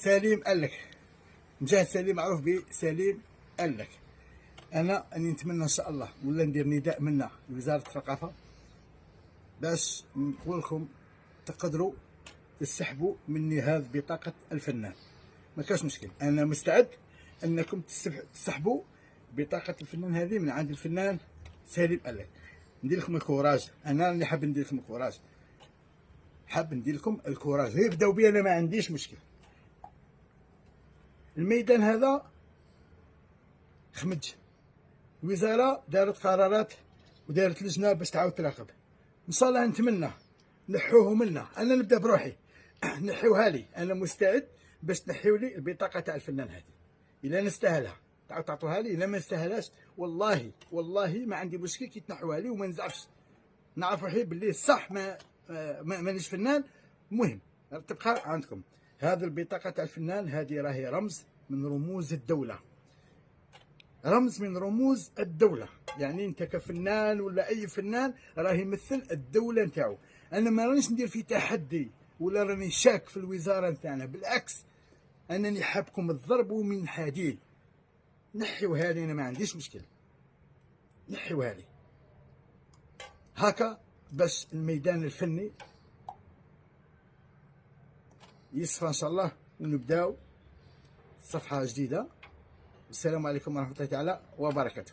سليم قال لك مجاهد سليم معروف بسليم قال لك. انا اني نتمنى ان شاء الله ولا ندير نداء منا لوزاره الثقافه باش نقول لكم تقدروا تسحبوا مني هذه بطاقه الفنان. ما كاش مشكل، انا مستعد انكم تسحبوا بطاقه الفنان هذه من عند الفنان سليم قال لك. ندير لكم الكوراج، انا اللي حاب ندير لكم الكوراج، حاب ندير لكم الكوراج. يبداو بي انا ما عنديش مشكل. الميدان هذا خمج، الوزاره دارت قرارات ودارت لجنه باش تعاود تراقب. ان شاء الله نتمنى نحوه منا. انا نبدا بروحي نحيوها لي، انا مستعد باش تنحيو لي البطاقه تاع الفنان هذه. الا نستاهلها تعاود تعطوها لي، الا ما نستاهلهاش والله ما عندي مشكل كي تنحوها لي وما نزعفش. نعرف روحي باللي صح مانيش فنان، المهم تبقى عندكم هذه البطاقه تاع الفنان. هذه راهي رمز من رموز الدوله، رمز من رموز الدولة. يعني انت كفنان ولا اي فنان راه يمثل الدولة نتاعو. انا ما رانيش ندير في تحدي ولا راني شاك في الوزارة نتاعنا، بالعكس انني حابكم تضربوا من حديد. نحيوها لي، انا ما عنديش مشكل، نحيوها لي هكا باش الميدان الفني يصفى ان شاء الله ونبداو صفحة جديدة. السلام عليكم ورحمة الله تعالى وبركاته.